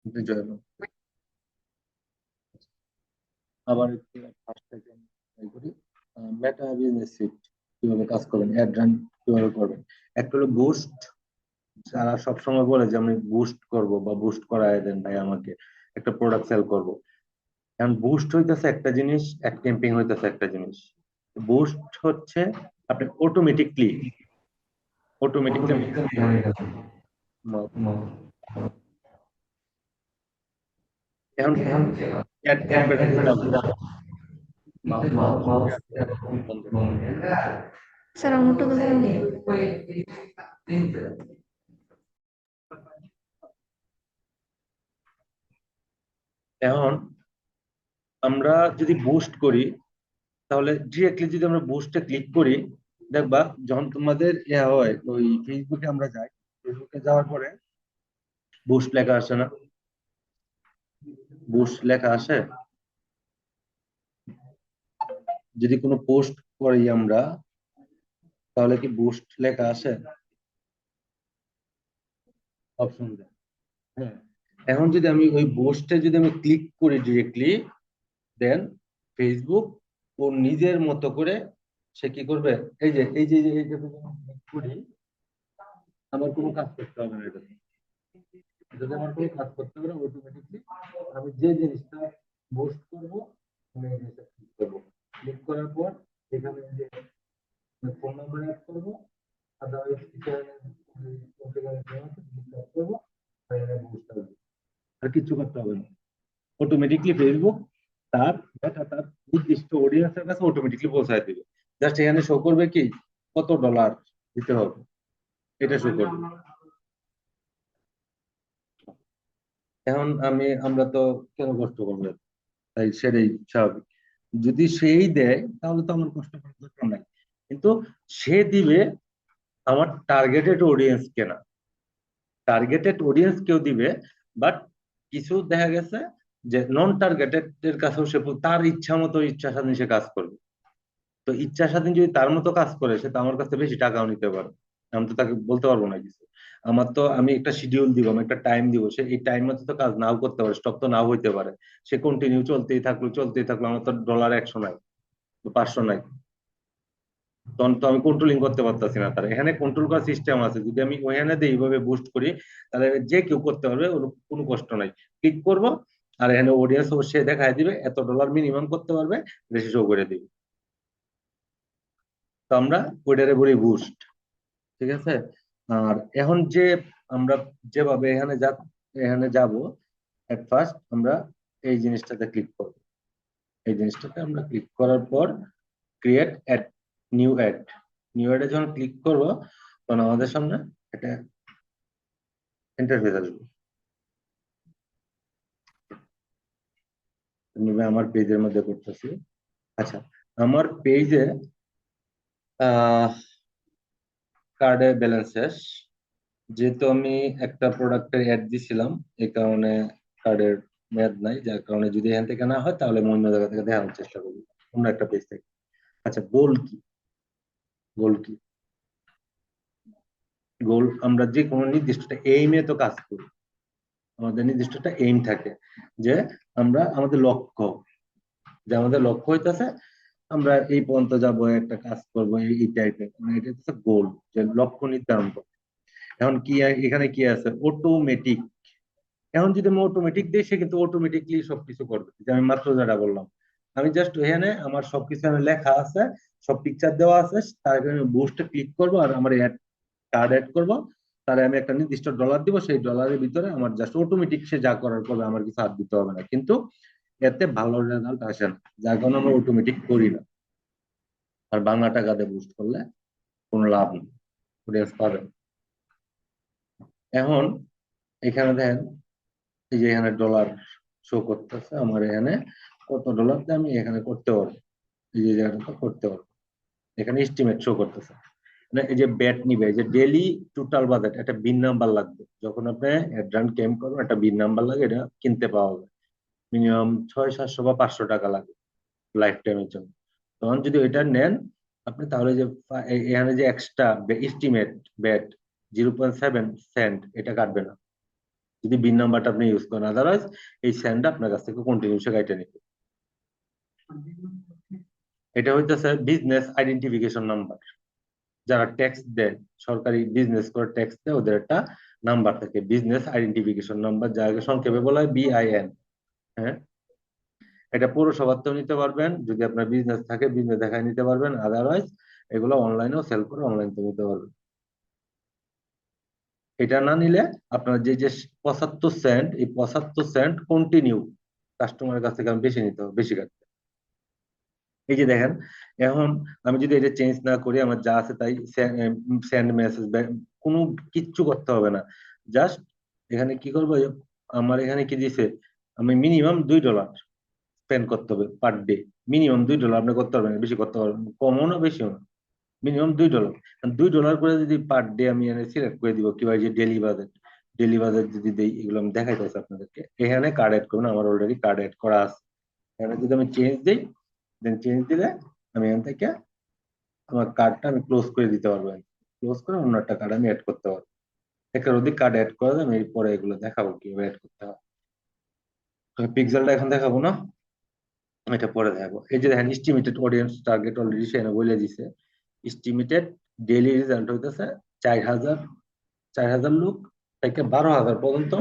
জয় মা। আবার একটু ফার্স্ট থেকে ট্রাই করি। মেটা বিজনেস সুইট কিভাবে কাজ করবেন, অ্যাড রান কিভাবে করবেন। একটা হলো বুস্ট। যারা সবসময় বলে যে আমি বুস্ট করব বা বুস্ট করায় দেন ভাই আমাকে, একটা প্রোডাক্ট সেল করব। এখন বুস্ট হইতেছে একটা জিনিস, অ্যাড ক্যাম্পিং হইতেছে একটা জিনিস। বুস্ট হচ্ছে আপনি অটোমেটিকলি অটোমেটিকলি এখন অ্যাড অ্যাডভার্টাইজমেন্ট আসবে। বন্ধ করো। স্যার আমারটা তো বন্ধ। এখন আমরা যদি বুস্ট করি, তাহলে ডিরেক্টলি যদি আমরা বুস্টে ক্লিক করি, দেখবা যখন তোমাদের ইয়া হয় ওই ফেসবুকে আমরা যাই, ফেসবুকে যাওয়ার পরে বুস্ট লেখা আসে না? বুস্ট লেখা আসে। যদি কোনো পোস্ট করি আমরা, তাহলে কি বুস্ট লেখা আসে? অপশন দেয়। হ্যাঁ। এখন যদি আমি ওই বুস্টে যদি আমি ক্লিক করি ডিরেক্টলি, দেন ফেসবুক ও নিজের মতো করে সে কি করবে, এই যে ক্লিক করি, আমার কোনো কাজ করতে হবে না। এটাতে আমার কোনো কাজ করতে হবে না, অটোমেটিকলি আমি যে জিনিসটা পোস্ট করবো আমি এই জিনিসটা ক্লিক করবো। ক্লিক করার পর এখানে যে ফোন নাম্বার অ্যাড করবো, আদারওয়াইজ করবো, আর কিছু করতে হবে না। অটোমেটিকলি ফেসবুক তার ডাটা তার নির্দিষ্ট অডিয়েন্সের কাছে অটোমেটিকলি পৌঁছায় দিবে। জাস্ট এখানে শো করবে কি কত ডলার দিতে হবে, এটা শো করবে। এখন আমরা তো কেন কষ্ট করবো, তাই সেটাই স্বাভাবিক। যদি সেই দেয় তাহলে তো আমার কষ্ট করার দরকার নাই। কিন্তু সে দিবে আমার টার্গেটেড অডিয়েন্স কেনা, টার্গেটেড অডিয়েন্স কেউ দিবে। বাট কিছু দেখা গেছে যে নন টার্গেটেড এর কাছেও সে তার ইচ্ছা মতো ইচ্ছা স্বাধীন সে কাজ করবে। তো ইচ্ছা স্বাধীন যদি তার মতো কাজ করে, সে তো আমার কাছে বেশি টাকাও নিতে পারে। আমি তো তাকে বলতে পারবো না কিছু। আমার তো আমি একটা শিডিউল দিব, আমি একটা টাইম দিব, সে এই টাইম মতো তো কাজ নাও করতে পারে, স্টপ তো নাও হইতে পারে। সে কন্টিনিউ চলতেই থাকলো, আমার তো ডলার 100 নাই, 500 নাই। তখন তো আমি কন্ট্রোলিং করতে পারতেছি না। তার এখানে কন্ট্রোল করার সিস্টেম আছে, যদি আমি ওখানে দিয়ে এইভাবে বুস্ট করি, তাহলে যে কেউ করতে পারবে, ওর কোনো কষ্ট নাই। ক্লিক করব, আর এখানে অডিয়েন্স সে দেখায় দিবে এত ডলার মিনিমাম করতে পারবে, বেশি শো করে দিবে। তো আমরা ওইটারে বলি বুস্ট। ঠিক আছে। আর এখন যে আমরা যেভাবে এখানে যাব, এট ফার্স্ট আমরা এই জিনিসটাতে ক্লিক করব। এই জিনিসটাতে আমরা ক্লিক করার পর ক্রিয়েট অ্যাড, নিউ অ্যাডে যখন ক্লিক করব, তখন আমাদের সামনে একটা ইন্টারফেস আসবে। আমার পেজের মধ্যে করতেছি। আচ্ছা, আমার পেজে কার্ডে ব্যালেন্স শেষ। যেহেতু আমি একটা প্রোডাক্টের অ্যাড দিছিলাম, এই কারণে কার্ডের মেয়াদ নাই, যার কারণে যদি এখান থেকে না হয় তাহলে আমি অন্য জায়গা থেকে দেখানোর চেষ্টা করবো, অন্য একটা পেজ থেকে। আচ্ছা, গোল কি? গোল কি? গোল আমরা যে কোনো নির্দিষ্ট এইমে তো কাজ করি। আমাদের নির্দিষ্ট একটা এইম থাকে, যে আমরা আমাদের লক্ষ্য, যে আমাদের লক্ষ্য হইতেছে আমরা এই পর্যন্ত যাব, একটা কাজ করবো, এই টাইপের, মানে এটা হচ্ছে গোল, যে লক্ষ্য নির্ধারণ করবো। এখন কি এখানে কি আছে, অটোমেটিক। এখন যদি আমি অটোমেটিক দিই, সে কিন্তু অটোমেটিকলি সবকিছু করবে, যে আমি মাত্র যেটা বললাম। আমি জাস্ট এখানে আমার সবকিছু এখানে লেখা আছে, সব পিকচার দেওয়া আছে, তার কারণে বুস্টে ক্লিক করবো আর আমার কার্ড অ্যাড করবো। তাহলে আমি একটা নির্দিষ্ট ডলার দিব, সেই ডলারের ভিতরে আমার জাস্ট অটোমেটিক সে যা করার করবে, আমার কিছু হাত দিতে হবে না। কিন্তু এতে ভালো রেজাল্ট আসে না, যার কারণে আমরা অটোমেটিক করি না। আর বাংলা টাকা দিয়ে বুস্ট করলে কোনো লাভ নেই, অডিয়েন্স পাবে না। এখন এখানে দেখেন, এই যে এখানে ডলার শো করতেছে আমার, এখানে কত ডলার দিয়ে আমি এখানে করতে পারবো, এই যে জায়গাটা করতে পারবো। এখানে এস্টিমেট শো করতেছে। মানে এই যে ব্যাট নিবে, এই যে ডেইলি টোটাল বাজেট, একটা বিন নাম্বার লাগবে। যখন আপনি অ্যাডভান্স ক্লেম করবেন, একটা বিন নাম্বার লাগে, এটা কিনতে পাওয়া যায়। মিনিমাম 600-700 বা 500 টাকা লাগে লাইফ টাইমের জন্য। তখন যদি ওইটা নেন আপনি, তাহলে যে এখানে যে এক্সট্রা এস্টিমেট ব্যাট 0.7 সেন্ট, এটা কাটবে না। যদি বিন নাম্বারটা আপনি ইউজ করেন, আদারওয়াইজ এই সেন্ডটা আপনার কাছ থেকে কন্টিনিউসে কাইটে নিবে। এটা হইতেছে বিজনেস আইডেন্টিফিকেশন নাম্বার। যারা ট্যাক্স দেয়, সরকারি বিজনেস করে ট্যাক্স দেয়, ওদের একটা নাম্বার থাকে, বিজনেস আইডেন্টিফিকেশন নাম্বার, যাকে সংক্ষেপে বলা হয় BIN। হ্যাঁ, এটা পৌরসভাতেও নিতে পারবেন, যদি আপনার বিজনেস থাকে বিজনেস দেখায় নিতে পারবেন, আদারওয়াইজ এগুলো অনলাইনেও সেল করে অনলাইন থেকে নিতে পারবেন। এটা না নিলে আপনার যে যে 75 সেন্ট, এই 75 সেন্ট কন্টিনিউ কাস্টমারের কাছ থেকে আমি বেশি নিতে হবে, বেশি কাটতে। এই যে দেখেন, এখন আমি যদি এটা চেঞ্জ না করি, আমার যা আছে তাই সেন্ড মেসেজ, কোনো কিচ্ছু করতে হবে না। জাস্ট এখানে কি করবো, আমার এখানে কি দিছে, আমি মিনিমাম $2 স্পেন্ড করতে হবে পার ডে। মিনিমাম $2 আপনি করতে পারবেন, বেশি করতে পারবেন, কমও না বেশিও না, মিনিমাম $2। $2 করে যদি পার ডে আমি এনে সিলেক্ট করে দিব, কিংবা যে ডেলি বাজেট যদি দেই, এগুলো আমি দেখাইতেছি আপনাদেরকে। এখানে কার্ড এড করবেন, আমার অলরেডি কার্ড এড করা আছে। এখানে যদি আমি চেঞ্জ দিই, দেন চেঞ্জ দিলে আমি এখান থেকে আমার কার্ডটা আমি ক্লোজ করে দিতে পারবো। ক্লোজ করে অন্য একটা কার্ড আমি অ্যাড করতে পারবো। একের অধিক কার্ড অ্যাড করা যায়, আমি পরে এগুলো দেখাবো কিভাবে অ্যাড করতে হয়। পিক্সেলটা এখন দেখাবো না, এটা পরে দেখাবো। এই যে দেখেন, এস্টিমেটেড অডিয়েন্স টার্গেট অলরেডি সে বলে দিছে। এস্টিমেটেড ডেইলি রেজাল্ট হইতেছে 4,000 লোক থেকে 12,000 পর্যন্ত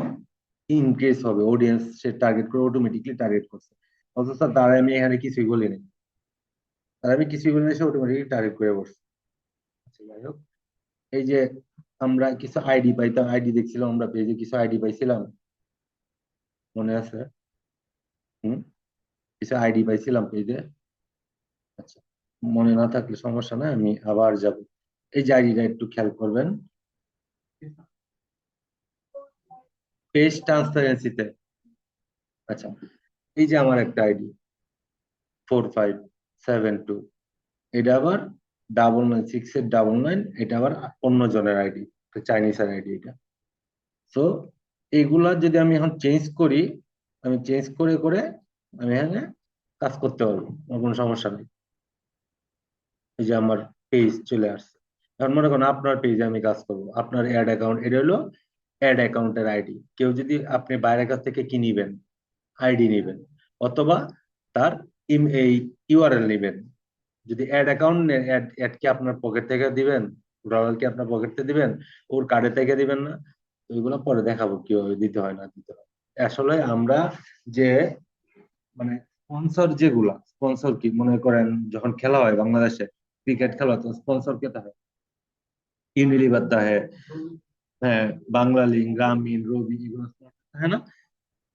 ইনক্রিজ হবে। অডিয়েন্স সে টার্গেট করে অটোমেটিকলি টার্গেট করছে, অথচ তারা আমি এখানে কিছুই বলিনি, তারা আমি কিছুই বলিনি, সে অটোমেটিকলি টার্গেট করে বসছে। আচ্ছা, যাই হোক, এই যে আমরা কিছু আইডি পাইতাম, আইডি দেখছিলাম আমরা পেজে, কিছু আইডি পাইছিলাম, মনে আছে? হুম, কিছু আইডি পাইছিলাম পেজে। আচ্ছা, মনে না থাকলে সমস্যা নাই, আমি আবার যাব। এই যে আইডিটা একটু খেয়াল করবেন, পেজ ট্রান্সপারেন্সিতে। আচ্ছা, এই যে আমার একটা আইডি 4572, এটা আবার 996899, এটা আবার অন্য জনের আইডি, চাইনিজের আইডি এটা। তো এইগুলা যদি আমি এখন চেঞ্জ করি, আমি চেঞ্জ করে করে আমি এখানে কাজ করতে পারবো, আমার কোনো সমস্যা নেই। এই যে আমার পেজ চলে আসছে। এখন মনে করেন আপনার পেজে আমি কাজ করবো, আপনার অ্যাড অ্যাকাউন্ট, এটা হলো অ্যাড অ্যাকাউন্টের আইডি। কেউ যদি আপনি বাইরের কাছ থেকে কি নিবেন, আইডি নিবেন, অথবা তার এই ইউআরএল নিবেন। যদি অ্যাড অ্যাকাউন্ট নেন, অ্যাড কি আপনার পকেট থেকে দিবেন, ডলার কি আপনার পকেট থেকে দিবেন, ওর কার্ডে থেকে দিবেন না। তো এগুলো পরে দেখাবো কিভাবে দিতে হয় না দিতে হয়। আসলে আমরা যে মানে স্পন্সর, যেগুলা স্পন্সর কি মনে করেন, যখন খেলা হয় বাংলাদেশে ক্রিকেট খেলা, তো স্পন্সর কে থাকে, ইউনিলিভার থাকে, হ্যাঁ, বাংলা লিঙ্ক, গ্রামীণ, রবি, এগুলো sponsor থাকে না?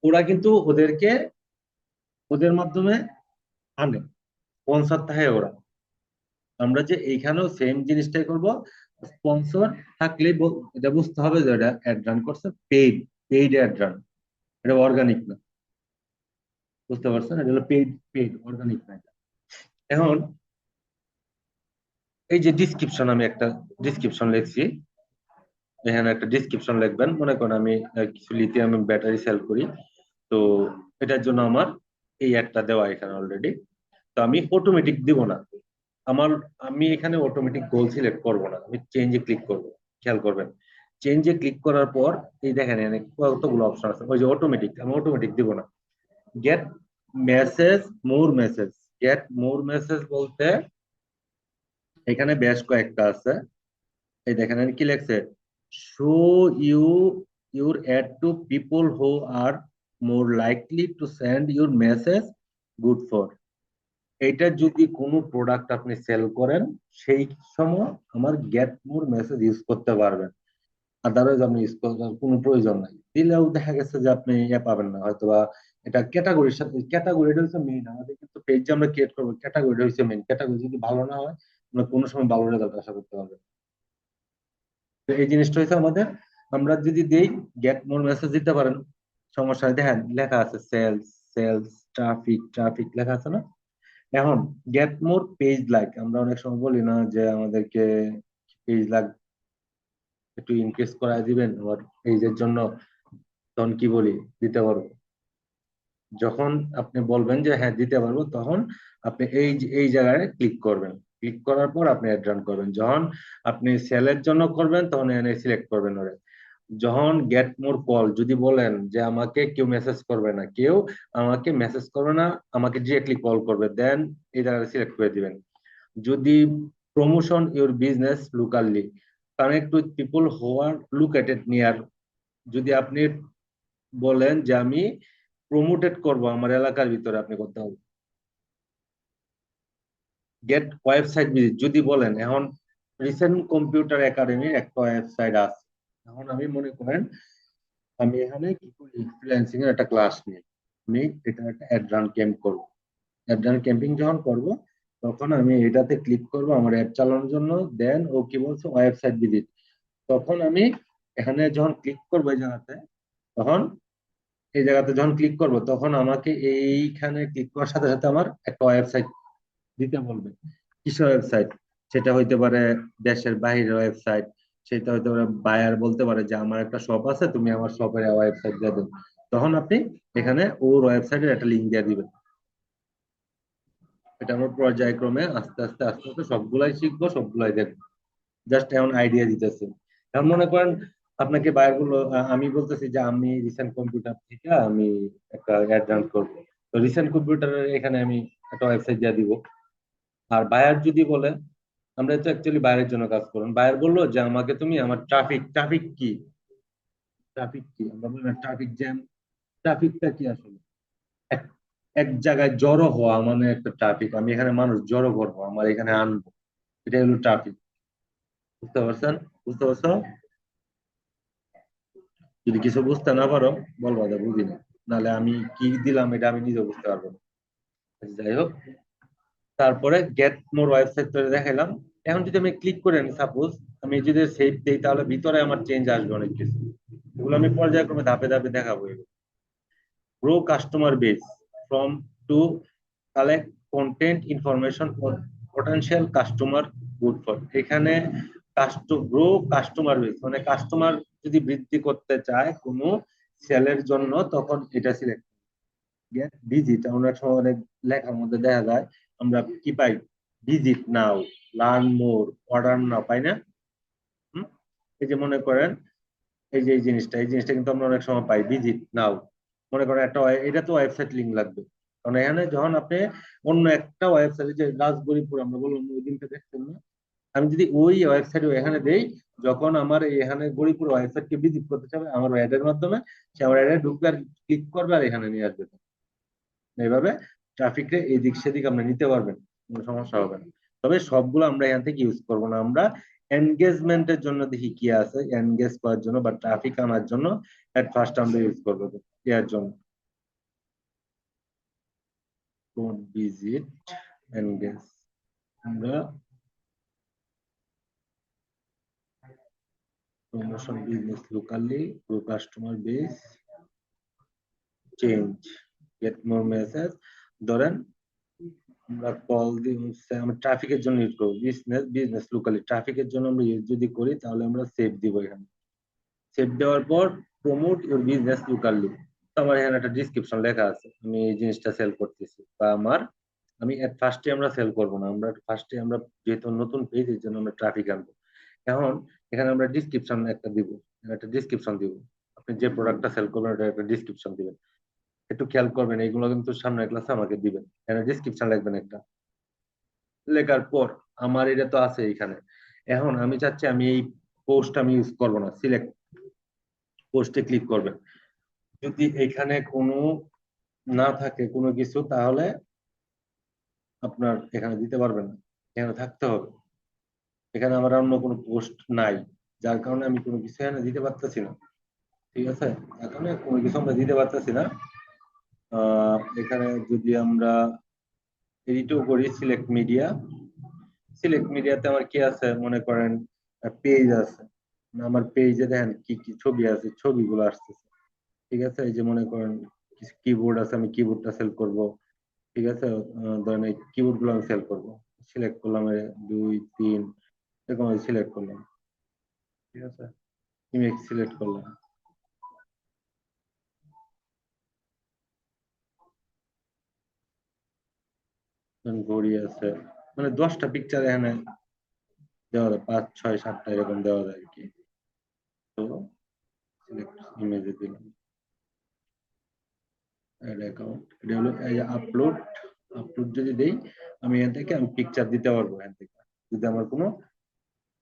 ওরা কিন্তু ওদেরকে ওদের মাধ্যমে আনে, স্পন্সর থাকে ওরা। আমরা যে এইখানেও সেম জিনিসটাই করব, স্পন্সর থাকলে এটা বুঝতে হবে যে এটা অ্যাড রান করছে পেইড, পেইড অ্যাড রান, এটা অর্গানিক না। বুঝতে পারছেন, এটা হলো পেইড, পেইড অর্গানিক না এটা। এখন এই যে ডিসক্রিপশন, আমি একটা ডিসক্রিপশন লিখছি, এখানে একটা ডিসক্রিপশন লিখবেন। মনে করেন আমি কিছু লিথিয়াম ব্যাটারি সেল করি, তো এটার জন্য আমার এই একটা দেওয়া এখানে অলরেডি। তো আমি অটোমেটিক দিব না, আমার আমি এখানে অটোমেটিক গোল সিলেক্ট করব না, আমি চেঞ্জে ক্লিক করব। খেয়াল করবেন, চেঞ্জে ক্লিক করার পর এই দেখেন এখানে কতগুলো অপশন আছে, ওই যে অটোমেটিক, আমি অটোমেটিক দিব না। Get message, more message. Get more message বলতে এখানে বেশ কয়েকটা আছে। এই দেখেন এখানে কি লেখছে, show you your ad to people who are more likely to send your message good for. এইটা যদি কোনো প্রোডাক্ট আপনি সেল করেন, সেই সময় আমার গেট মোর মেসেজ ইউজ করতে পারবেন, আদারওয়াইজ আপনি ইউজ করার কোনো প্রয়োজন নাই। দিলেও দেখা গেছে যে আপনি ইয়ে পাবেন না, হয়তোবা এটা ক্যাটাগরির সাথে, ক্যাটাগরিটা হচ্ছে মেইন। আমাদের কিন্তু পেজ যে আমরা ক্রিয়েট করবো, ক্যাটাগরিটা হচ্ছে মেইন। ক্যাটাগরি যদি ভালো না হয়, আমরা কোনো সময় ভালো রেজাল্ট আশা করতে পারবেন না। তো এই জিনিসটা হচ্ছে আমাদের, আমরা যদি দেই গেট মোর মেসেজ দিতে পারেন, সমস্যা নেই। দেখেন লেখা আছে সেলস, সেলস, ট্রাফিক, ট্রাফিক লেখা আছে না? এখন গেট মোর পেজ লাইক, আমরা অনেক সময় বলি না যে আমাদেরকে পেজ লাইক একটু ইনক্রিজ করায় দিবেন আমার পেজের জন্য, তখন কি বলি, দিতে পারবো। যখন আপনি বলবেন যে হ্যাঁ দিতে পারবো, তখন আপনি এই জায়গায় ক্লিক করবেন। ক্লিক করার পর আপনি অ্যাড রান করবেন। যখন আপনি সেলের জন্য করবেন, তখন এখানে সিলেক্ট করবেন ওরে। যখন গেট মোর কল যদি বলেন যে আমাকে কেউ মেসেজ করবে না, কেউ আমাকে মেসেজ করবে না, আমাকে ডিরেক্টলি কল করবে, দেন এই জায়গাটা সিলেক্ট করে দিবেন। যদি promotion your business locally, connect with people who are located near, যদি আপনি বলেন যে আমি প্রমোটেড করব আমার এলাকার ভিতরে, আপনি করতে হবে। গেট ওয়েবসাইট ভিজিট যদি বলেন, এখন রিসেন্ট কম্পিউটার একাডেমির একটা ওয়েবসাইট আছে। এখন আমি মনে করেন আমি এখানে কি করি, ফ্রিল্যান্সিং এর একটা ক্লাস নিই, আমি এটা একটা অ্যাডভান্স ক্যাম্প করবো। অ্যাডভান্স ক্যাম্পিং যখন করব, তখন আমি এটাতে ক্লিক করব আমার অ্যাড চালানোর জন্য। দেন ও কি বলছে, ওয়েবসাইট ভিজিট। তখন আমি এখানে যখন ক্লিক করবো এই জায়গাতে, তখন এই জায়গাতে যখন ক্লিক করব, তখন আমাকে এইখানে ক্লিক করার সাথে সাথে আমার একটা ওয়েবসাইট দিতে বলবে। কিসের ওয়েবসাইট? সেটা হইতে পারে দেশের বাইরের ওয়েবসাইট, সেটা হইতে পারে বায়ার বলতে পারে যে আমার একটা শপ আছে, তুমি আমার শপের ওয়েবসাইট দিয়ে দেন। তখন আপনি এখানে ওর ওয়েবসাইটের একটা লিঙ্ক দিয়ে দিবেন। এটা আমরা পর্যায়ক্রমে আস্তে আস্তে আস্তে আস্তে সবগুলাই শিখবো, সবগুলাই দেখবো। জাস্ট এমন আইডিয়া দিতেছি। এখন মনে করেন আপনাকে বায়ার গুলো, আমি বলতেছি যে আমি রিসেন্ট কম্পিউটার থেকে আমি একটা অ্যাড রান করবো। তো রিসেন্ট কম্পিউটারের এখানে আমি একটা ওয়েবসাইট দিয়ে দিব। আর বায়ার যদি বলে, আমরা তো অ্যাকচুয়ালি বায়ারের জন্য কাজ করুন, বায়ার বললো যে আমাকে তুমি আমার ট্রাফিক, ট্রাফিক কি, ট্রাফিক কি, আমরা বললাম ট্রাফিক জ্যাম। ট্রাফিকটা কি আসলে? এক এক জায়গায় জড়ো হওয়া মানে একটা ট্রাফিক, আমি এখানে মানুষ জড়ো করবো, আমার এখানে আনবো, এটা হলো ট্রাফিক। বুঝতে পারছেন? বুঝতে পারছো? যদি কিছু বুঝতে না পারো বলবা যে বুঝি না, নাহলে আমি কি দিলাম এটা আমি নিজে বুঝতে পারবো না। যাই হোক, তারপরে গেট মোর ওয়েবসাইট তৈরি দেখাইলাম। এখন যদি আমি ক্লিক করি, আমি সাপোজ আমি যদি সেভ দিই, তাহলে ভিতরে আমার চেঞ্জ আসবে অনেক কিছু। এগুলো আমি পর্যায়ক্রমে ধাপে ধাপে দেখাবো। Grow customer base form to collect content information for potential customer good for, এখানে গ্রো কাস্টমার বেস মানে কাস্টমার যদি বৃদ্ধি করতে চায় কোনো সেলের জন্য, তখন এটা সিলেক্ট। গেট ভিজিট, আমরা সময় অনেক লেখার মধ্যে দেখা যায় আমরা কি পাই, ভিজিট নাও, লার্ন মোর, অর্ডার নাও, পাই না? হুম? এই যে মনে করেন এই জিনিসটা কিন্তু আমরা অনেক সময় পাই, ভিজিট নাও। মনে করেন একটা এটা তো ওয়েবসাইট লিংক লাগবে, কারণ এখানে যখন আপনি অন্য একটা ওয়েবসাইটে, যে রাজগরিপুর আমরা বললাম ওই দিনটা দেখছেন না, আমি যদি ওই ওয়েবসাইটে এখানে দেই, যখন আমার এখানে গরিপুর ওয়েবসাইটকে ভিজিট করতে চাবে আমার অ্যাডের মাধ্যমে, সে আমার অ্যাডে ঢুকবে আর ক্লিক করবে আর এখানে নিয়ে আসবে। এইভাবে ট্রাফিককে এদিক সেদিক আমরা নিতে পারবেন, কোনো সমস্যা হবে না। তবে সবগুলো আমরা এখান থেকে ইউজ করবো না, আমরা এনগেজমেন্টের জন্য দেখি কি আছে, এনগেজ করার জন্য বা ট্রাফিক আনার জন্য এট ফার্স্ট আমরা ইউজ করবো এর জন্য। কোন ভিজিট, এনগেজ, আমরা promotion business locally, grow customer base, change, gate more message. ধরেন আমরা কল দিই হচ্ছে আমরা ট্রাফিকের জন্য ইউজ করবো, বিজনেস বিজনেস লোকালি, ট্রাফিকের জন্য আমরা ইউজ যদি করি তাহলে আমরা সেভ দিব এখানে। সেভ দেওয়ার পর প্রমোট ইউর বিজনেস লোকালি, আমার এখানে একটা ডিসক্রিপশন লেখা আছে আমি এই জিনিসটা সেল করতেছি, বা আমার আমি এট ফার্স্টে আমরা সেল করব না, আমরা ফার্স্টে আমরা যেহেতু নতুন পেজ এর জন্য আমরা ট্রাফিক আনবো। এখন এখানে আমরা ডিসক্রিপশন একটা দিব, একটা ডিসক্রিপশন দিব। আপনি যে প্রোডাক্টটা সেল করবেন ওটা একটা ডিসক্রিপশন দিবেন। একটু খেয়াল করবেন, এইগুলো কিন্তু সামনের ক্লাসে আমাকে দিবেন। এখানে ডিসক্রিপশন লিখবেন একটা, লেখার পর আমার এটা তো আছে এখানে। এখন আমি চাচ্ছি আমি এই পোস্ট আমি ইউজ করবো না, সিলেক্ট পোস্টে ক্লিক করবেন। যদি এখানে কোনো না থাকে কোনো কিছু, তাহলে আপনার এখানে দিতে পারবেন না, এখানে থাকতে হবে। এখানে আমার অন্য কোনো পোস্ট নাই, যার কারণে আমি কোনো কিছু এখানে দিতে পারতেছি না। ঠিক আছে, এখানে কোনো কিছু আমরা দিতে পারতেছি না। এখানে যদি আমরা এডিটও করি, সিলেক্ট মিডিয়া, সিলেক্ট মিডিয়াতে আমার কি আছে মনে করেন পেজ আছে, আমার পেজে দেখেন কি কি ছবি আছে, ছবিগুলো আসতেছে। ঠিক আছে, এই যে মনে করেন কিবোর্ড আছে, আমি কিবোর্ডটা সেল করব। ঠিক আছে, ধরেন এই কিবোর্ড গুলো আমি সেল করবো, সিলেক্ট করলাম 2 3, এরকম সিলেক্ট করলাম। ঠিক আছে, ইমেজ সিলেক্ট করলাম, ঘড়ি আছে, মানে 10টা পিকচার এখানে দেওয়া যায়, 5 6 7টা এরকম দেওয়া যায় আর কি। তো সিলেক্ট ইমেজে দিলাম অ্যাড অ্যাকাউন্ট, এটা হলো আপলোড। আপলোড যদি দেই আমি এখান থেকে আমি পিকচার দিতে পারবো এখান থেকে, যদি আমার কোনো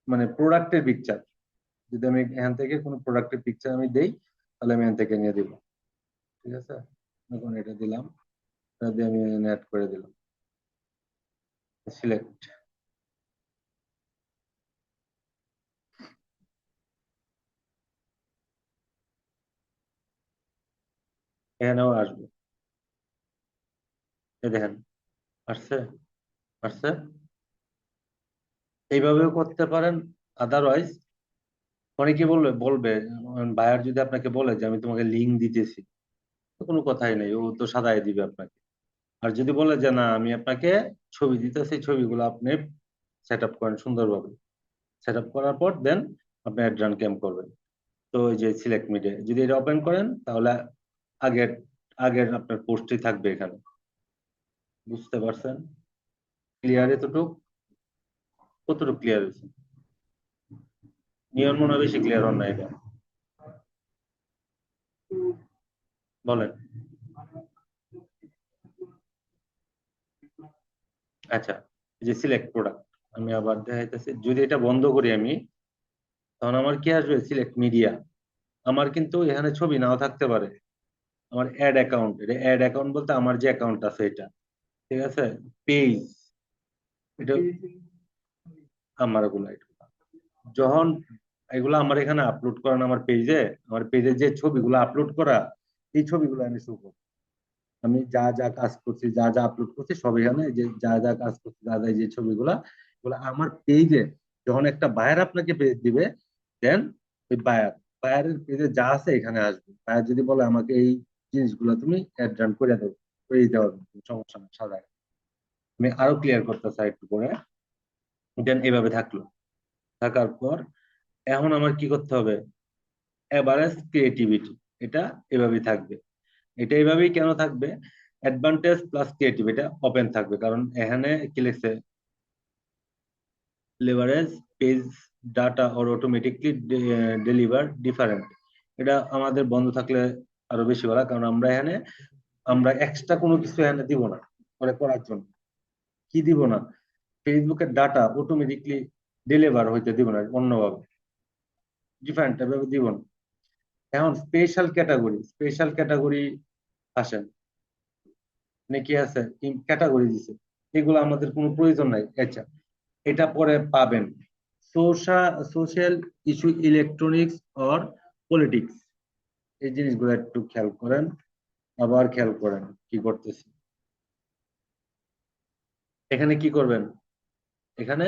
মানে প্রোডাক্টের পিকচার, যদি আমি এখান থেকে কোনো প্রোডাক্টের পিকচার আমি দেই তাহলে আমি এখান থেকে নিয়ে দিব। ঠিক আছে, এখন এটা দিলাম, এটা দিয়ে আমি অ্যাড করে দিলাম সিলেক্ট। এখানেও আসবে, এই দেখেন আসছে, আসছে। এইভাবেও করতে পারেন। আদারওয়াইজ অনেকে বলবে বলবে বায়ার যদি আপনাকে বলে যে আমি তোমাকে লিঙ্ক দিতেছি, তো কোনো কথাই নেই, ও তো সাদাই দিবে আপনাকে। আর যদি বলে যে না আমি আপনাকে ছবি দিতেছি, ছবিগুলো আপনি সেট আপ করেন সুন্দরভাবে, সেট আপ করার পর দেন আপনি অ্যাড রান ক্যাম্প করবেন। তো ওই যে সিলেক্ট মিডিয়া যদি এটা ওপেন করেন তাহলে আগের আগের আপনার পোস্টই থাকবে এখানে। বুঝতে পারছেন? ক্লিয়ার এতটুক? কতটুকু ক্লিয়ার হয়েছে? নিয়ন মনে হয় বেশি ক্লিয়ার হন না এটা, বলেন। আচ্ছা, এই যে সিলেক্ট প্রোডাক্ট আমি আবার দেখাইতেছি, যদি এটা বন্ধ করি আমি, তখন আমার কি আসবে? Select media. আমার কিন্তু এখানে ছবি নাও থাকতে পারে, আমার অ্যাড অ্যাকাউন্ট, এটা অ্যাড অ্যাকাউন্ট বলতে আমার যে অ্যাকাউন্ট আছে এটা, ঠিক আছে। পেজ, এটা আমার এগুলা, যখন এগুলো আমার এখানে আপলোড করেন আমার পেজে, আমার পেজে যে ছবিগুলো আপলোড করা, এই ছবিগুলো আমি শো করব। আমি যা যা কাজ করছি, যা যা আপলোড করছি সব এখানে, যে যা যা কাজ করছি, যা যা যে ছবিগুলা, এগুলো আমার পেজে যখন একটা বায়ার আপনাকে পেজ দিবে, দেন ওই বায়ারের পেজে যা আছে এখানে আসবে। বায়ার যদি বলে আমাকে এই জিনিসগুলো তুমি অ্যাড রান করে দাও, করে দিতে পারবে, কোনো সমস্যা না, সাদা। আমি আরো ক্লিয়ার করতে চাই একটু করে। দেন এভাবে থাকলো, থাকার পর এখন আমার কি করতে হবে? এভারেজ ক্রিয়েটিভিটি, এটা এভাবেই থাকবে। এটা এভাবেই কেন থাকবে? অ্যাডভান্টেজ প্লাস ক্রিয়েটিভ এটা ওপেন থাকবে, কারণ এখানে কি লিখছে? Leverage page data or automatically deliver different. এটা আমাদের বন্ধ থাকলে আরো বেশি ভালো, কারণ আমরা এখানে আমরা এক্সট্রা কোনো কিছু এখানে দিব না করে করার জন্য। কি দিব না? ফেসবুকের ডাটা অটোমেটিকলি ডেলিভার হইতে দিব না অন্যভাবে, ডিফারেন্ট ভাবে দিব না। এখন স্পেশাল ক্যাটাগরি আসেন, নাকি আছে ক্যাটাগরি দিছে, এগুলো আমাদের কোনো প্রয়োজন নাই। আচ্ছা, এটা পরে পাবেন। Social issue, electronics or politics, এই জিনিসগুলো একটু খেয়াল করেন। আবার খেয়াল করেন কি করতেছি। এখানে কি করবেন? এখানে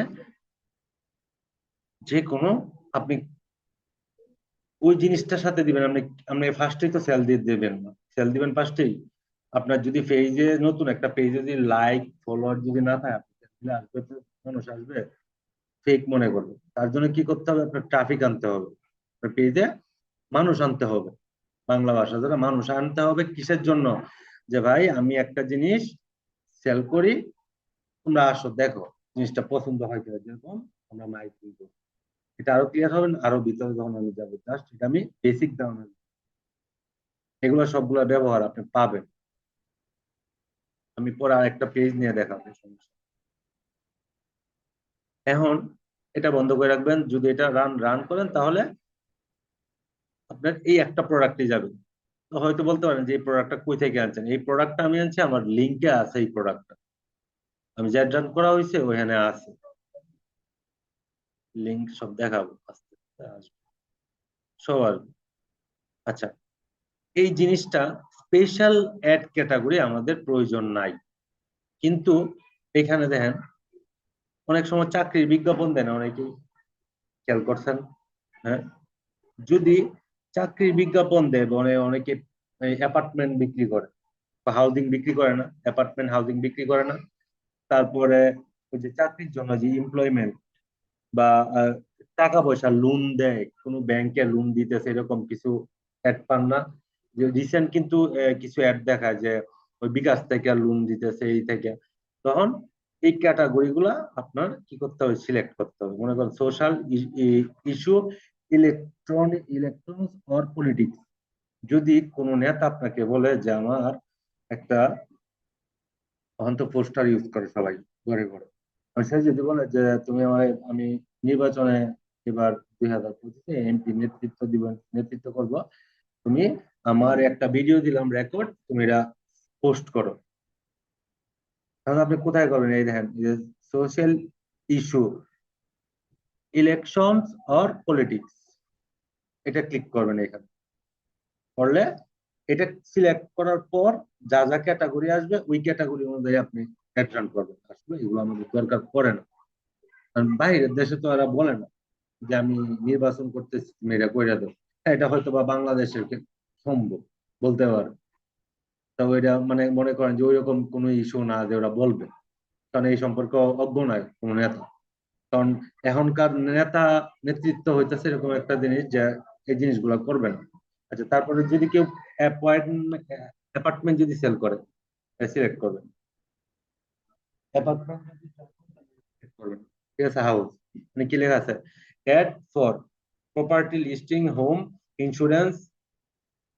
যে কোনো আপনি ওই জিনিসটার সাথে দিবেন। আপনি আপনি ফার্স্টেই তো সেল দিয়ে দেবেন না, সেল দিবেন ফার্স্টেই। আপনার যদি পেজে নতুন একটা পেজে যদি লাইক ফলোয়ার যদি না থাকে, আপনি sell দিলে আসবে তো, মানুষ আসবে ফেক মনে করবে। তার জন্য কি করতে হবে? আপনার ট্রাফিক আনতে হবে, আপনার পেজে মানুষ আনতে হবে, বাংলা ভাষা যারা মানুষ আনতে হবে। কিসের জন্য? যে ভাই আমি একটা জিনিস সেল করি, তোমরা আসো দেখো জিনিসটা পছন্দ হয় কিনা, যেরকম আমরা মাইকিং করি। এটা আরো ক্লিয়ার হবে না, আরো ভিতরে যখন আমি যাবো, জাস্ট এটা আমি বেসিক ধারণা, এগুলো সবগুলো ব্যবহার আপনি পাবেন। আমি পরে আরেকটা পেজ নিয়ে দেখাবো, সমস্যা। এখন এটা বন্ধ করে রাখবেন। যদি এটা রান রান করেন তাহলে আপনার এই একটা প্রোডাক্টই যাবে। তো হয়তো বলতে পারেন যে এই প্রোডাক্টটা কই থেকে আনছেন? এই প্রোডাক্টটা আমি আনছি, আমার লিঙ্কে আছে এই প্রোডাক্টটা, আমি যা রান করা হয়েছে ওখানে আছে, লিঙ্ক সব দেখাবো আস্তে আস্তে আসবে, সব আসবে। আচ্ছা, এই জিনিসটা স্পেশাল অ্যাড ক্যাটাগরি আমাদের প্রয়োজন নাই, কিন্তু এখানে দেখেন অনেক সময় চাকরির বিজ্ঞাপন দেন অনেকেই, খেয়াল করছেন? হ্যাঁ, যদি চাকরির বিজ্ঞাপন দেয়, মানে অনেকে অ্যাপার্টমেন্ট বিক্রি করে বা হাউজিং বিক্রি করে না, অ্যাপার্টমেন্ট হাউজিং বিক্রি করে না। তারপরে ওই যে চাকরির জন্য যে এমপ্লয়মেন্ট বা টাকা পয়সা লোন দেয়, কোনো ব্যাংকে লোন দিতেছে, এরকম কিছু অ্যাড পান না? যে রিসেন্ট কিন্তু কিছু অ্যাড দেখায় যে ওই বিকাশ থেকে লোন দিতেছে এই থেকে। তখন এই ক্যাটাগরি গুলা আপনার কি করতে হবে? সিলেক্ট করতে হবে। মনে করেন social issue, electrons or politics. যদি কোনো নেতা আপনাকে বলে যে আমার একটা, তখন তো পোস্টার ইউজ করে সবাই ঘরে ঘরে। আর সে যদি বলে যে তুমি আমার, আমি নির্বাচনে এবার 2025-এ এমপি নেতৃত্ব করব, তুমি আমার একটা ভিডিও দিলাম রেকর্ড, তুমি এটা পোস্ট করো। তাহলে আপনি কোথায় করবেন? এই দেখেন, social issue, elections or politics, এটা ক্লিক করবেন এখানে। করলে এটা সিলেক্ট করার পর যা যা ক্যাটাগরি আসবে ওই ক্যাটাগরি অনুযায়ী আপনি অ্যাড রান করবেন। আসলে এগুলো আমাদের দরকার পড়ে না, কারণ বাইরের দেশে তো এরা বলে না যে আমি নির্বাচন করতেছি তুমি এটা করে দাও। হ্যাঁ, এটা হয়তো বা বাংলাদেশের সম্ভব বলতে পারে, তবে এটা মানে মনে করেন যে ওইরকম কোনো ইস্যু না যে ওরা বলবে, কারণ এই সম্পর্কে অজ্ঞ নয় কোনো নেতা। কারণ এখনকার নেতা নেতৃত্ব হইতেছে এরকম একটা জিনিস যে এই জিনিসগুলো করবে না। আচ্ছা, তারপরে যদি কেউ অ্যাপার্টমেন্ট যদি সেল করে, সিলেক্ট করবেন অ্যাপার্টমেন্ট, করবেন, ঠিক আছে। হাউস মানে কি লেখা আছে? Ad for property listing, home insurance,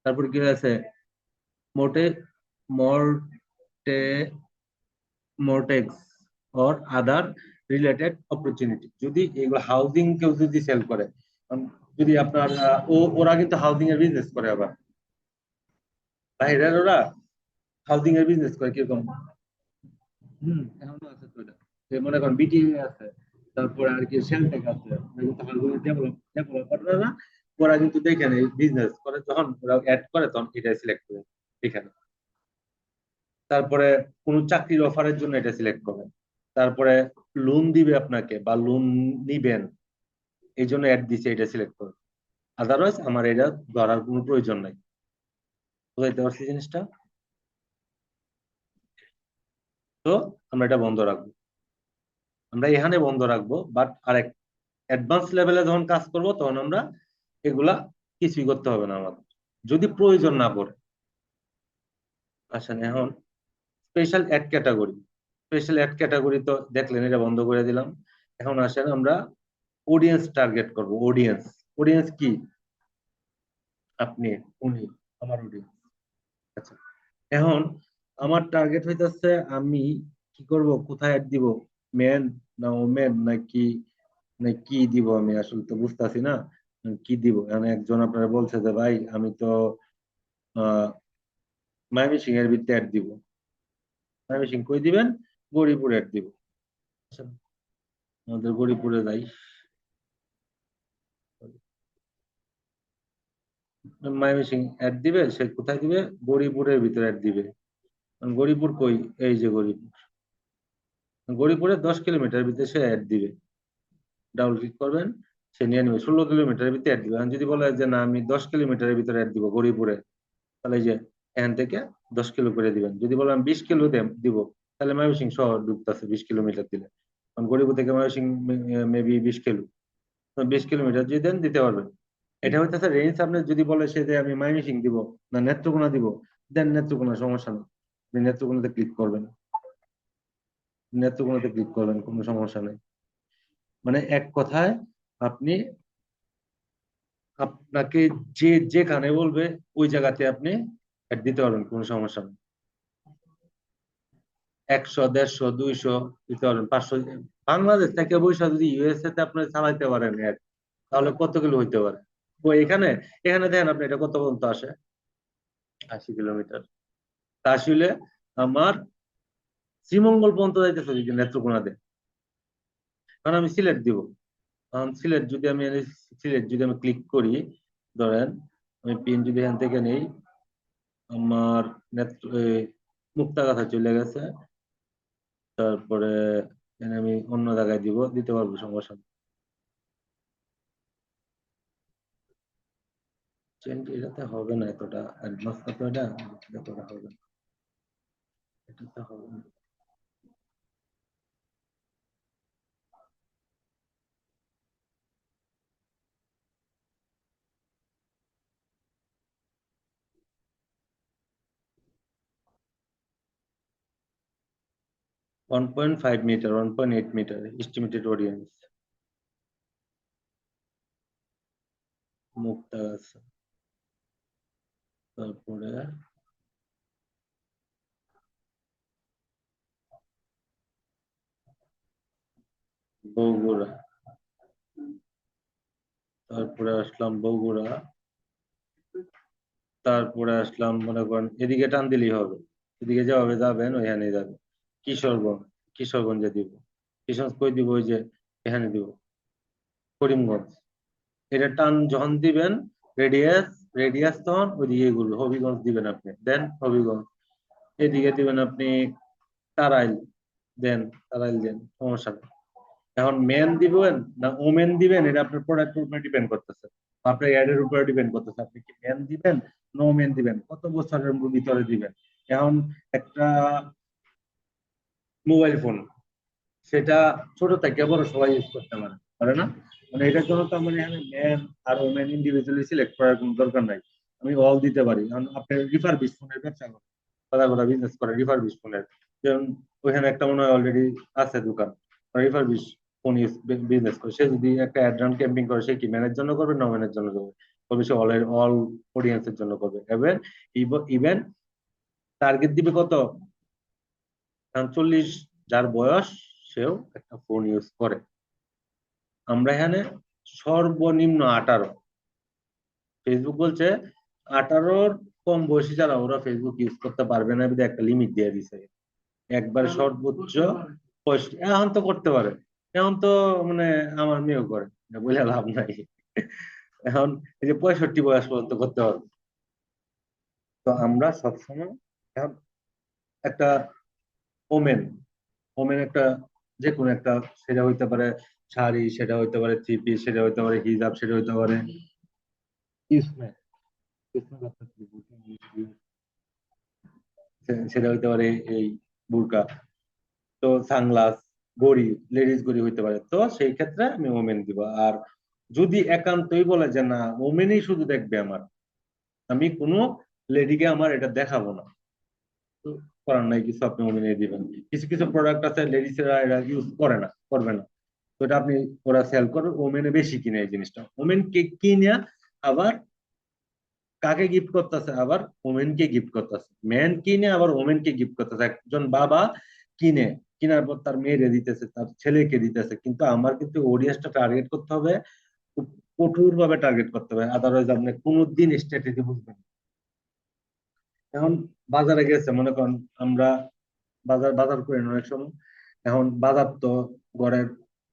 তারপর কি আছে? মোটে মর্টে mortgages or other related opportunity. যদি এগুলো হাউজিং কেউ যদি সেল করে, যদি আপনার ওরা কিন্তু হাউজিং এর বিজনেস করে, আবার বাইরের ওরা হাউজিং এর বিজনেস করে কিরকম। এখনো আছে তো এটা। মনে করেন বিটিএ আছে, তারপরে আর কি সেলটেক আছে, ডেভেলপাররা ওরা কিন্তু দেখেন বিজনেস করে, যখন ওরা অ্যাড করে তখন এটা সিলেক্ট করে এখানে। তারপরে কোন চাকরির অফারের জন্য এটা সিলেক্ট করবেন। তারপরে লোন দিবে আপনাকে বা লোন নিবেন, এই জন্য অ্যাড দিছে, এটা সিলেক্ট করবেন। আদারওয়াইজ আমার এটা ধরার কোনো প্রয়োজন নাই। বুঝাইতে পারছি জিনিসটা? তো আমরা এটা বন্ধ রাখবো, আমরা এখানে বন্ধ রাখবো। বাট আরেক অ্যাডভান্স লেভেলে যখন কাজ করব তখন আমরা এগুলা কিছুই করতে হবে না আমাদের, যদি প্রয়োজন না পড়ে। আসেন এখন special add category. Special add category তো দেখলেন, এটা বন্ধ করে দিলাম। এখন আসেন আমরা অডিয়েন্স টার্গেট করব। অডিয়েন্স, অডিয়েন্স কি? আপনি, উনি, আমার অডিয়েন্স। আচ্ছা, এখন আমার টার্গেট হইতেছে আমি কি করব, কোথায় অ্যাড দিব, মেন না ওমেন নাকি, না কি দিব, আমি আসলে তো বুঝতেছি না কি দিব। মানে একজন আপনারা বলছে যে ভাই আমি তো আহ ময়মনসিংহ এর ভিতরে অ্যাড দিব। ময়মনসিংহ কই দিবেন? গৌরীপুর অ্যাড দিব। আচ্ছা, আমাদের গৌরীপুরে যাই। ময়মনসিংহ অ্যাড দিবে, সে কোথায় দিবে? গৌরীপুরের ভিতরে অ্যাড দিবে। গৌরীপুর কই? এই যে গৌরীপুর। গৌরীপুরে 10 কিলোমিটার ভিতরে সে অ্যাড দিবে। ডাবল ক্লিক করবেন, সে নিয়ে নেবে। 16 কিলোমিটারের ভিতরে অ্যাড দিবে। এখন যদি বলে যে না আমি 10 কিলোমিটারের ভিতরে অ্যাড দিব গৌরীপুরে, তাহলে এই যে এখান থেকে 10 কিলো করে দিবেন। যদি বলেন 20 কিলো দিব, তাহলে ময়মনসিংহ শহর ঢুকতেছে 20 কিলোমিটার দিলে। কারণ গরিপুর থেকে ময়মনসিংহ মেবি 20 কিলো, তো 20 কিলোমিটার যদি দেন দিতে পারবেন। এটা হইতেছে রেঞ্জ। আপনি যদি বলে সে যে আমি ময়মনসিংহ দিব না নেত্রকোনা দিব, দেন নেত্রকোনা, সমস্যা নেই। আপনি নেত্রকোনাতে ক্লিক করবেন, নেত্রকোনাতে ক্লিক করবেন, কোনো সমস্যা নেই। মানে এক কথায় আপনি, আপনাকে যে যেখানে বলবে ওই জায়গাতে আপনি অ্যাড দিতে পারবেন, কোনো সমস্যা নেই। 100, 150, 200 দিতে পারবেন, 500। বাংলাদেশ থেকে বৈশা যদি ইউএসএ তে আপনি চালাইতে পারেন অ্যাড, তাহলে কত কিলো হইতে পারে? তো এখানে, এখানে দেখেন আপনি এটা কত পর্যন্ত আসে? 80 কিলোমিটার। তা আসলে আমার শ্রীমঙ্গল পর্যন্ত যাইতেছে যদি নেত্রকোনাতে, কারণ আমি সিলেট দিব। কারণ সিলেট যদি আমি ক্লিক করি, ধরেন আমি পিন যদি এখান থেকে নেই, আমার মুক্তাগাছা চলে গেছে। তারপরে এখানে আমি অন্য জায়গায় দিতে পারবো, সমস্যা নেই। এটাতে হবে না এতটা অ্যাডভান্স, তো এটা এতটা হবে না, এটাতে হবে না। 1.5 মিটার, 1.8 মিটার এস্টিমেটেড অডিয়েন্স। মুক্তা আছে, তারপরে বগুড়া, তারপরে আসলাম বগুড়া, তারপরে আসলাম মনে করেন এদিকে টান দিলেই হবে, এদিকে যাবে যাবেন ওইখানে যাবেন। কিশোরগঞ্জ, কিশোরগঞ্জে দিব। কিশোরগঞ্জ কই দিব? ওই যে এখানে দিব, করিমগঞ্জ। এটা টান যখন দিবেন, রেডিয়াস, রেডিয়াস তখন ওইদিকে ঘুরবে। হবিগঞ্জ দিবেন আপনি, দেন হবিগঞ্জ। এদিকে দিবেন আপনি তারাইল, দেন তারাইল দেন, সমস্যা নেই। এখন মেন দিবেন না ওমেন দিবেন, এটা আপনার প্রোডাক্টের উপরে ডিপেন্ড করতেছে, আপনার অ্যাডের উপরে ডিপেন্ড করতেছে। আপনি কি মেন দিবেন না ওমেন দিবেন, কত বছরের ভিতরে দিবেন। এখন একটা মোবাইল ফোন, সেটা ছোট থেকে বড় সবাই ইউজ করতে পারে, পারে না? মানে এটার জন্য তো আমার এখানে ম্যান আর ওমেন ইন্ডিভিজুয়ালি সিলেক্ট করার কোনো দরকার নাই। আমি অল দিতে পারি। কারণ আপনি রিফারবিশ ফোনের ব্যবসা করেন, কথা কথা বিজনেস করেন রিফারবিশ ফোনের, যেমন ওইখানে একটা মনে হয় অলরেডি আছে দোকান, রিফারবিশ ফোন ইউজ বিজনেস করে। সে যদি একটা অ্যাডরান ক্যাম্পিং করে, সে কি ম্যানের জন্য করবে না ওমেনের জন্য করবে? করবে সে অল, অল অডিয়েন্সের জন্য করবে। এবার ইভেন টার্গেট দিবে কত? কারণ 40 যার বয়স, সেও একটা ফোন ইউজ করে। আমরা এখানে সর্বনিম্ন 18। ফেসবুক বলছে 18-র কম বয়সী যারা, ওরা ফেসবুক ইউজ করতে পারবে না, বিধায় একটা লিমিট দিয়ে দিছে। একবার সর্বোচ্চ 65। এখন তো করতে পারে, এখন তো মানে আমার মেয়েও করে, বলে লাভ নাই। এখন এই যে 65 বয়স পর্যন্ত করতে পারবে। তো আমরা সবসময় এখন একটা ওমেন, ওমেন একটা যে কোনো একটা, সেটা হইতে পারে শাড়ি, সেটা হইতে পারে থ্রি পিস, সেটা হইতে পারে হিজাব, সেটা হইতে পারে ইসমের, সেটা হইতে পারে এই বুরকা, তো সানগ্লাস, ঘড়ি, লেডিস ঘড়ি হইতে পারে। তো সেই ক্ষেত্রে আমি ওমেন দিব। আর যদি একান্তই বলে যে না ওমেনই শুধু দেখবে আমার, আমি কোনো লেডিকে আমার এটা দেখাবো না, তো করার নাই কিছু, আপনি ওমেনই দিবেন। কিছু কিছু প্রোডাক্ট আছে লেডিসেরা এরা ইউজ করে না, করবে না, তো এটা আপনি, ওরা সেল করে, ওমেনে বেশি কিনে এই জিনিসটা, ওমেন কে কিনে আবার কাকে গিফট করতেছে, আবার ওমেন কে গিফট করতেছে। ম্যান কিনে আবার ওমেন কে গিফট করতেছে। একজন বাবা কিনে, কেনার পর তার মেয়েরে দিতেছে, তার ছেলেকে দিতেছে। কিন্তু আমার কিন্তু অডিয়েন্সটা টার্গেট করতে হবে, খুব কঠোর ভাবে টার্গেট করতে হবে, আদারওয়াইজ আপনি কোনোদিন স্ট্র্যাটেজি বুঝবেন না। এখন বাজারে গেছে মনে করেন, আমরা বাজার বাজার করি না অনেক সময়। এখন বাজার তো ঘরের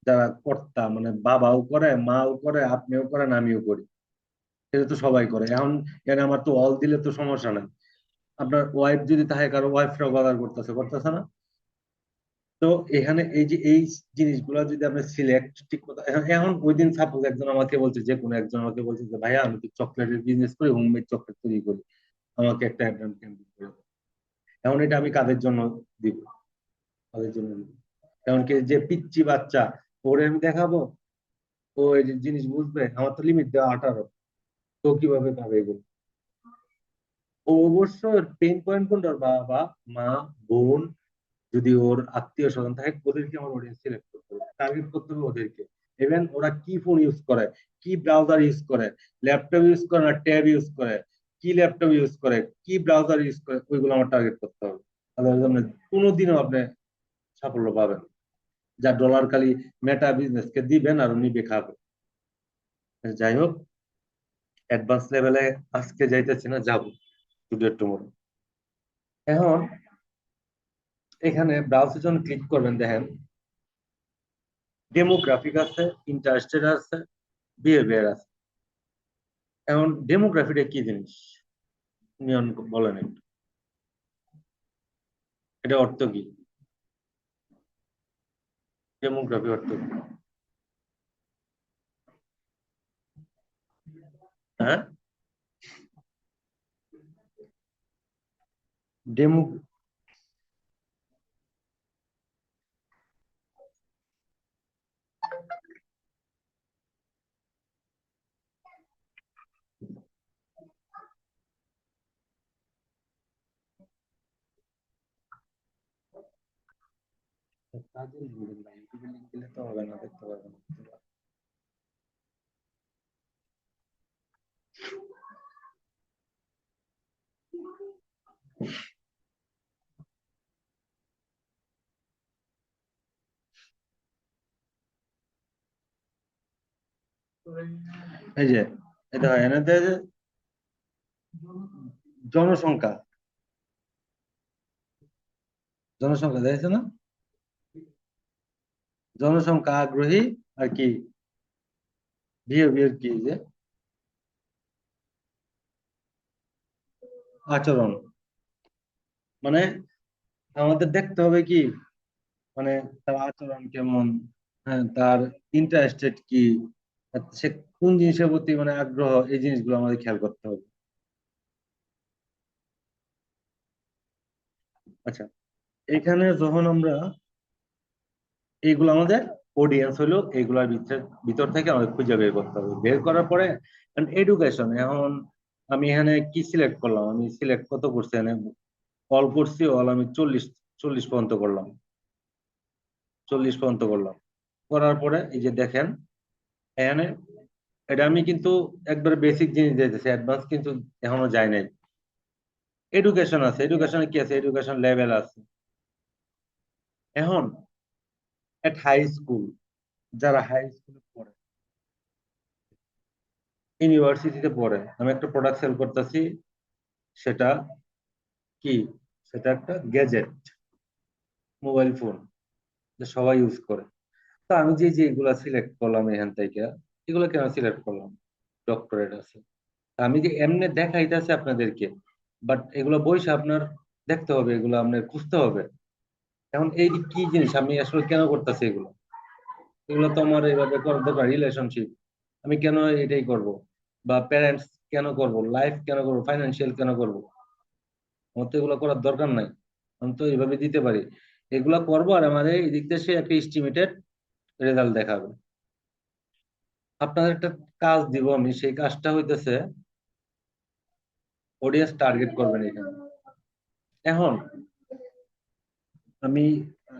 যারা কর্তা, মানে বাবাও করে, মাও করে, আপনিও করেন, আমিও করি, এটা তো সবাই করে। এখন এখানে আমার তো অল দিলে তো সমস্যা নাই। আপনার ওয়াইফ যদি থাকে, কারো ওয়াইফরাও বাজার করতেছে, করতেছে না? তো এখানে এই যে এই জিনিসগুলো যদি আপনি সিলেক্ট ঠিক মতো, এখন ওই দিন সাপোজ একজন আমাকে বলছে, যে কোনো একজন আমাকে বলছে যে ভাইয়া আমি তো চকলেটের বিজনেস করি, হোমমেড চকলেট তৈরি করি, আমাকে একটা অ্যাডভান্স ক্যাম্পেইন করে দাও। এখন এটা আমি কাদের জন্য দিব? কাদের জন্য দিব? কারণ কি, যে পিচ্চি বাচ্চা, ওরে আমি দেখাবো, ও এই যে জিনিস বুঝবে? আমার তো লিমিট দেওয়া 18, তো কিভাবে পাবে এগুলো? ও অবশ্য পেইন পয়েন্ট কোনটা, ওর বাবা, মা, বোন, যদি ওর আত্মীয় স্বজন থাকে, ওদেরকে আমার অডিয়েন্স সিলেক্ট করতে হবে, টার্গেট করতে হবে ওদেরকে। ইভেন ওরা কি ফোন ইউজ করে, কি ব্রাউজার ইউজ করে, ল্যাপটপ ইউজ করে না ট্যাব ইউজ করে, কি ল্যাপটপ ইউজ করে, কি ব্রাউজার ইউজ করে, ওইগুলো আমার টার্গেট করতে হবে। তাহলে আপনি কোনোদিনও আপনি সাফল্য পাবেন না। যা ডলার খালি মেটা বিজনেস কে দিবেন আর উনি খাবে। যাই হোক, অ্যাডভান্স লেভেলে আজকে যাইতেছি না, যাবো টুডে টুমোরো। এখন এখানে ব্রাউজার যখন ক্লিক করবেন, দেখেন ডেমোগ্রাফিক আছে, ইন্টারেস্টেড আছে, বিহেভিয়ার আছে। এখন ডেমোগ্রাফিটা কি জিনিস নিয়ন বলেন একটু, এটা অর্থ কি? ডেমোগ্রাফি অর্থ কি? হ্যাঁ, ডেমো, কাজের লিঙ্ক না, ইউটিউবের লিঙ্ক দিলে তো হবে না, দেখতে পারবেন না। এই যে এটা হয় এনাদের জনসংখ্যা, জনসংখ্যা দেখেছে না? জনসংখ্যা, আগ্রহী, আর কি বিহেভিয়ার, কি যে আচরণ। মানে আমাদের দেখতে হবে কি, মানে তার আচরণ কেমন, হ্যাঁ, তার ইন্টারেস্টেড কি, সে কোন জিনিসের প্রতি মানে আগ্রহ, এই জিনিসগুলো আমাদের খেয়াল করতে হবে। আচ্ছা, এখানে যখন আমরা এইগুলো আমাদের অডিয়েন্স হলো, এইগুলোর ভিতর ভিতর থেকে আমাদের খুঁজে বের করতে হবে। বের করার পরে এডুকেশন, এখন আমি এখানে কি সিলেক্ট করলাম, আমি সিলেক্ট কত করছি এখানে, অল করছি, অল আমি 40 পর্যন্ত করলাম, 40 পর্যন্ত করলাম। করার পরে এই যে দেখেন এখানে, এটা আমি কিন্তু একবারে বেসিক জিনিস দিতেছি, অ্যাডভান্স কিন্তু এখনো যায় নাই। এডুকেশন আছে, এডুকেশনে কি আছে, এডুকেশন লেভেল আছে। এখন এট হাই স্কুল, যারা হাই স্কুলে পড়ে, ইউনিভার্সিটিতে পড়ে, আমি একটা প্রোডাক্ট সেল করতেছি, সেটা কি, সেটা একটা গ্যাজেট, মোবাইল ফোন, যে সবাই ইউজ করে। তো আমি যে যে এগুলা সিলেক্ট করলাম এখান থেকে, এগুলো কেন সিলেক্ট করলাম, ডক্টরেট আছে, আমি যে এমনি দেখাইতেছি আপনাদেরকে, বাট এগুলো বইসা আপনার দেখতে হবে, এগুলো আপনার খুঁজতে হবে। এখন এই যে কি জিনিস আমি আসলে কেন করতেছি এগুলো, এগুলো তো আমার এইভাবে করার দরকার। রিলেশনশিপ, আমি কেন এটাই করব, বা প্যারেন্টস কেন করব, লাইফ কেন করব, ফাইন্যান্সিয়াল কেন করব, আমার তো এগুলো করার দরকার নাই। আমি তো এইভাবে দিতে পারি, এগুলা করবো, আর আমাদের এই দিক থেকে সে একটা এস্টিমেটেড রেজাল্ট দেখাবে। আপনাদের একটা কাজ দিব আমি, সেই কাজটা হইতেছে অডিয়েন্স টার্গেট করবেন এখানে। এখন আমি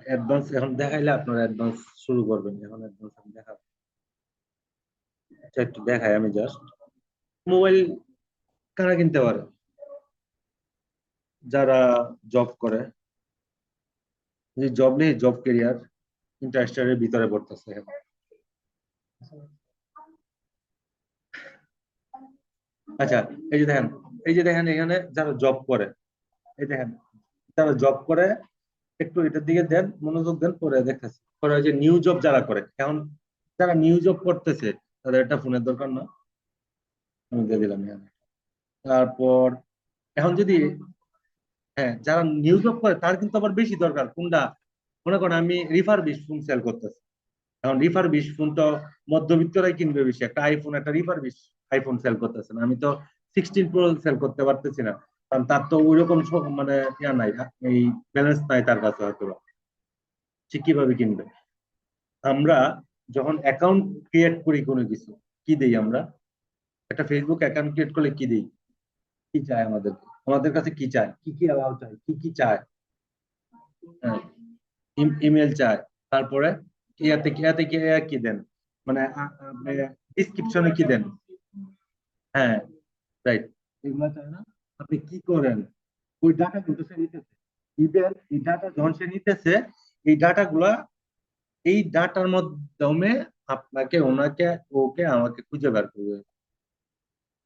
অ্যাডভান্স এখন দেখাইলে আপনারা অ্যাডভান্স শুরু করবেন, এখন অ্যাডভান্স আমি দেখাবো। আচ্ছা, একটু দেখাই আমি জাস্ট। মোবাইল কারা কিনতে পারে, যারা জব করে, যে জব নেই, জব ক্যারিয়ার ইন্টারেস্টের ভিতরে পড়তেছে এখন। আচ্ছা, এই যে দেখেন, এই যে দেখেন এখানে যারা জব করে, এই দেখেন যারা জব করে, একটু এটার দিকে দেন, মনোযোগ দেন, পরে দেখতেছি পরে ওই যে নিউ জব যারা করে এখন, যারা নিউ জব করতেছে তাদের একটা ফোনের দরকার না, আমি দিয়ে দিলাম এখানে। তারপর এখন যদি, হ্যাঁ, যারা নিউ জব করে তার কিন্তু আবার বেশি দরকার কোনটা, মনে করেন আমি রিফারবিশ ফোন সেল করতেছি, এখন রিফারবিশ ফোন তো মধ্যবিত্তরাই কিনবে বেশি, একটা আইফোন, একটা রিফারবিশ আইফোন সেল করতেছে না, আমি তো 16 প্রো সেল করতে পারতেছি না, কারণ তার তো ওইরকম মানে ইয়া নাই, এই ব্যালেন্স নাই তার কাছে হয়তো, সে কিভাবে কিনবে। আমরা যখন অ্যাকাউন্ট ক্রিয়েট করি কোনো কিছু, কি দেই আমরা, একটা ফেসবুক অ্যাকাউন্ট ক্রিয়েট করলে কি দেই, কি চায় আমাদের, আমাদের কাছে কি চায়, কি কি অ্যালাউ চায়, কি কি চায়, হ্যাঁ, ইমেল চায়, তারপরে ইয়াতে ইয়াতে কি কি দেন, মানে আপনি ডিসক্রিপশনে কি দেন, হ্যাঁ, রাইট, এগুলো চায় না, আপনি কি করেন, ওই ডাটা কিন্তু সে নিতেছে, ইভেন এই ডাটা যখন সে নিতেছে, এই ডাটা গুলা, এই ডাটার মাধ্যমে আপনাকে, ওনাকে, ওকে, আমাকে খুঁজে বের করবে।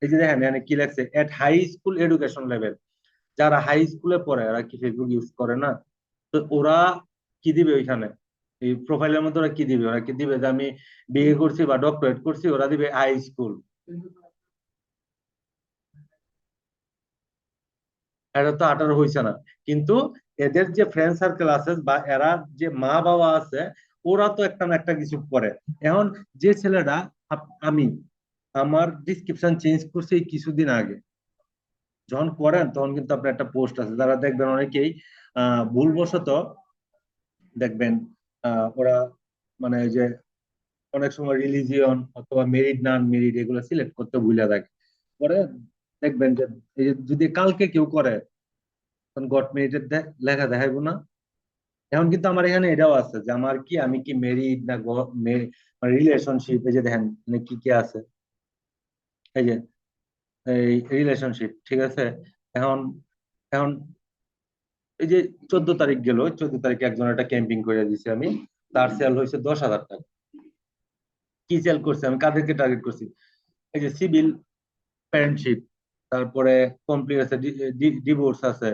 এই যে দেখেন এখানে কি লেখছে, at high school education level, যারা হাই স্কুলে পড়ে ওরা কি ফেসবুক ইউজ করে না, তো ওরা কি দিবে ওইখানে, এই প্রোফাইলের মধ্যে ওরা কি দিবে, ওরা কি দিবে যে আমি বিএ করছি বা ডক্টরেট করছি, ওরা দিবে হাই স্কুল। এটা তো 18 হয়েছে না, কিন্তু এদের যে ফ্রেন্ড সার্কেল আছে বা এরা যে মা বাবা আছে, ওরা তো একটা না একটা কিছু করে। এখন যে ছেলেটা, আমি আমার ডিসক্রিপশন চেঞ্জ করছি এই কিছুদিন আগে, যখন করেন তখন কিন্তু আপনার একটা পোস্ট আছে, যারা দেখবেন অনেকেই ভুলবশত দেখবেন, ওরা মানে ওই যে অনেক সময় রিলিজিয়ন অথবা মেরিড নন মেরিড এগুলো সিলেক্ট করতে ভুলে থাকে, পরে দেখবেন যে এই যে যদি কালকে কেউ করে, তখন গট মেরিটেড লেখা দেখাইবো না। এখন কিন্তু আমার এখানে এটাও আছে যে আমার কি, আমি কি মেরিড না রিলেশনশিপ, এই যে দেখেন মানে কি কি আছে, এই যে এই রিলেশনশিপ, ঠিক আছে। এখন এখন এই যে 14 তারিখ গেল, 14 তারিখে একজন একটা ক্যাম্পিং করে দিছি আমি, তার সেল হয়েছে 10,000 টাকা। কি সেল করছে, আমি কাদেরকে টার্গেট করছি? এই যে সিভিল প্যারেন্টশিপ, তারপরে কমপ্লিট আছে, ডিভোর্স আছে,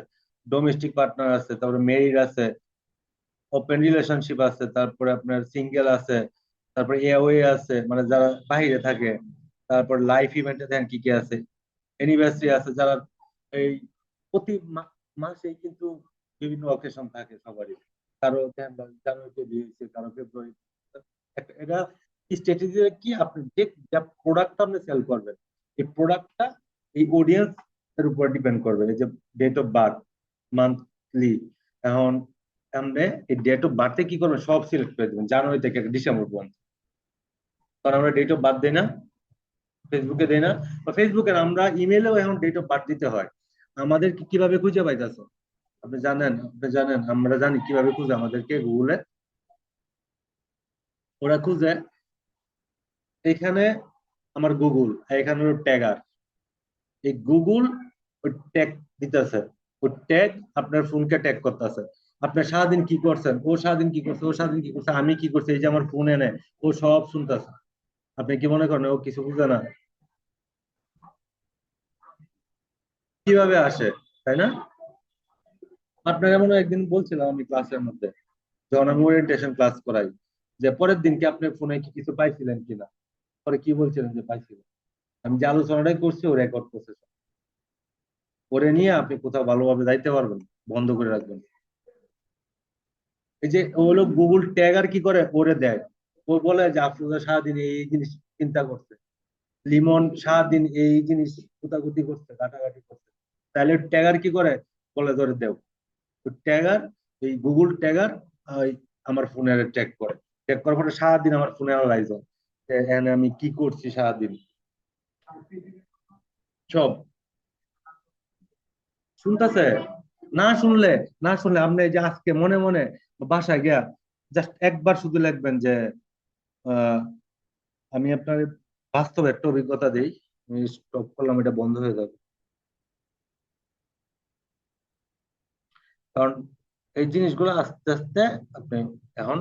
ডোমেস্টিক পার্টনার আছে, তারপরে মেরিড আছে, ওপেন রিলেশনশিপ আছে, তারপরে আপনার সিঙ্গেল আছে, তারপরে এওয়ে আছে মানে যারা বাইরে থাকে, তারপর লাইফ ইভেন্টে দেখেন কি কি আছে, অ্যানিভার্সারি আছে, যারা এই প্রতি মাসে কিন্তু বিভিন্ন অকেশন থাকে সবারই, কারো জানুয়ারিতে বিয়ে হয়েছে, কারো ফেব্রুয়ারি। এটা স্ট্র্যাটেজি কি, আপনি যে প্রোডাক্টটা আপনি সেল করবেন, এই প্রোডাক্টটা এই অডিয়েন্স এর উপর ডিপেন্ড করবে। এই যে ডেট অফ বার্থ, মান্থলি, এখন আপনি এই ডেট অফ বার্থে কি করবেন, সব সিলেক্ট করে দেবেন জানুয়ারি থেকে ডিসেম্বর পর্যন্ত। কারণ আমরা ডেট অফ বার্থ দেই না, ফেসবুকে দেই না, বা ফেসবুকে আমরা ইমেলেও এখন ডেট অফ বার্থ দিতে হয়। আমাদের কিভাবে খুঁজে পাইতেছো? আপনি জানেন আমরা জানি কিভাবে খুঁজে আমাদেরকে গুগলে? ওরা খুঁজে এখানে আমার গুগল, আর এখানে হলো ট্যাগার। এই গুগল ওই ট্যাগ দিতেছে, ওই ট্যাগ আপনার ফোনকে ট্যাগ করতেছে। আপনি সারাদিন কি করছেন, ও সারাদিন কি করছে, ও সারাদিন কি করছে, আমি কি করছি, এই যে আমার ফোন এনে ও সব শুনতেছে। আপনি কি মনে করেন ও কিছু বুঝে না? কিভাবে আসে, তাই না? আপনার এমন একদিন বলছিলাম আমি ক্লাসের মধ্যে, যখন আমি ওরিয়েন্টেশন ক্লাস করাই, যে পরের দিনকে আপনি ফোনে কি কিছু পাইছিলেন কিনা, পরে কি বলছিলেন যে পাইছিলেন। আমি যে আলোচনাটাই করছি ও রেকর্ড করছে সব। করে নিয়ে আপনি কোথাও ভালোভাবে যাইতে পারবেন, বন্ধ করে রাখবেন। এই যে ও হলো গুগল ট্যাগার কি করে ওরে দেয়, ও বলে যে আফরোজা সারাদিন এই এই জিনিস চিন্তা করছে, লিমন সারাদিন এই জিনিস কুতাকুতি করছে, ঘাটাঘাটি করছে। তাহলে ট্যাগার কি করে, বলে ধরে দেও। তো ট্যাগার, এই গুগল ট্যাগার আমার ফোনের ট্যাগ করে, ট্যাগ করার পরে সারাদিন আমার ফোনে অ্যানালাইজ হয় যে এখানে আমি কি করছি সারাদিন, সব শুনতেছে। না শুনলে আপনি এই যে আজকে মনে মনে বাসায় গিয়া জাস্ট একবার শুধু লিখবেন যে আহ, আমি আপনার বাস্তব একটা অভিজ্ঞতা দিই, আমি স্টপ করলাম, এটা বন্ধ হয়ে যাবে। কারণ এই জিনিসগুলো আস্তে আস্তে আপনি এখন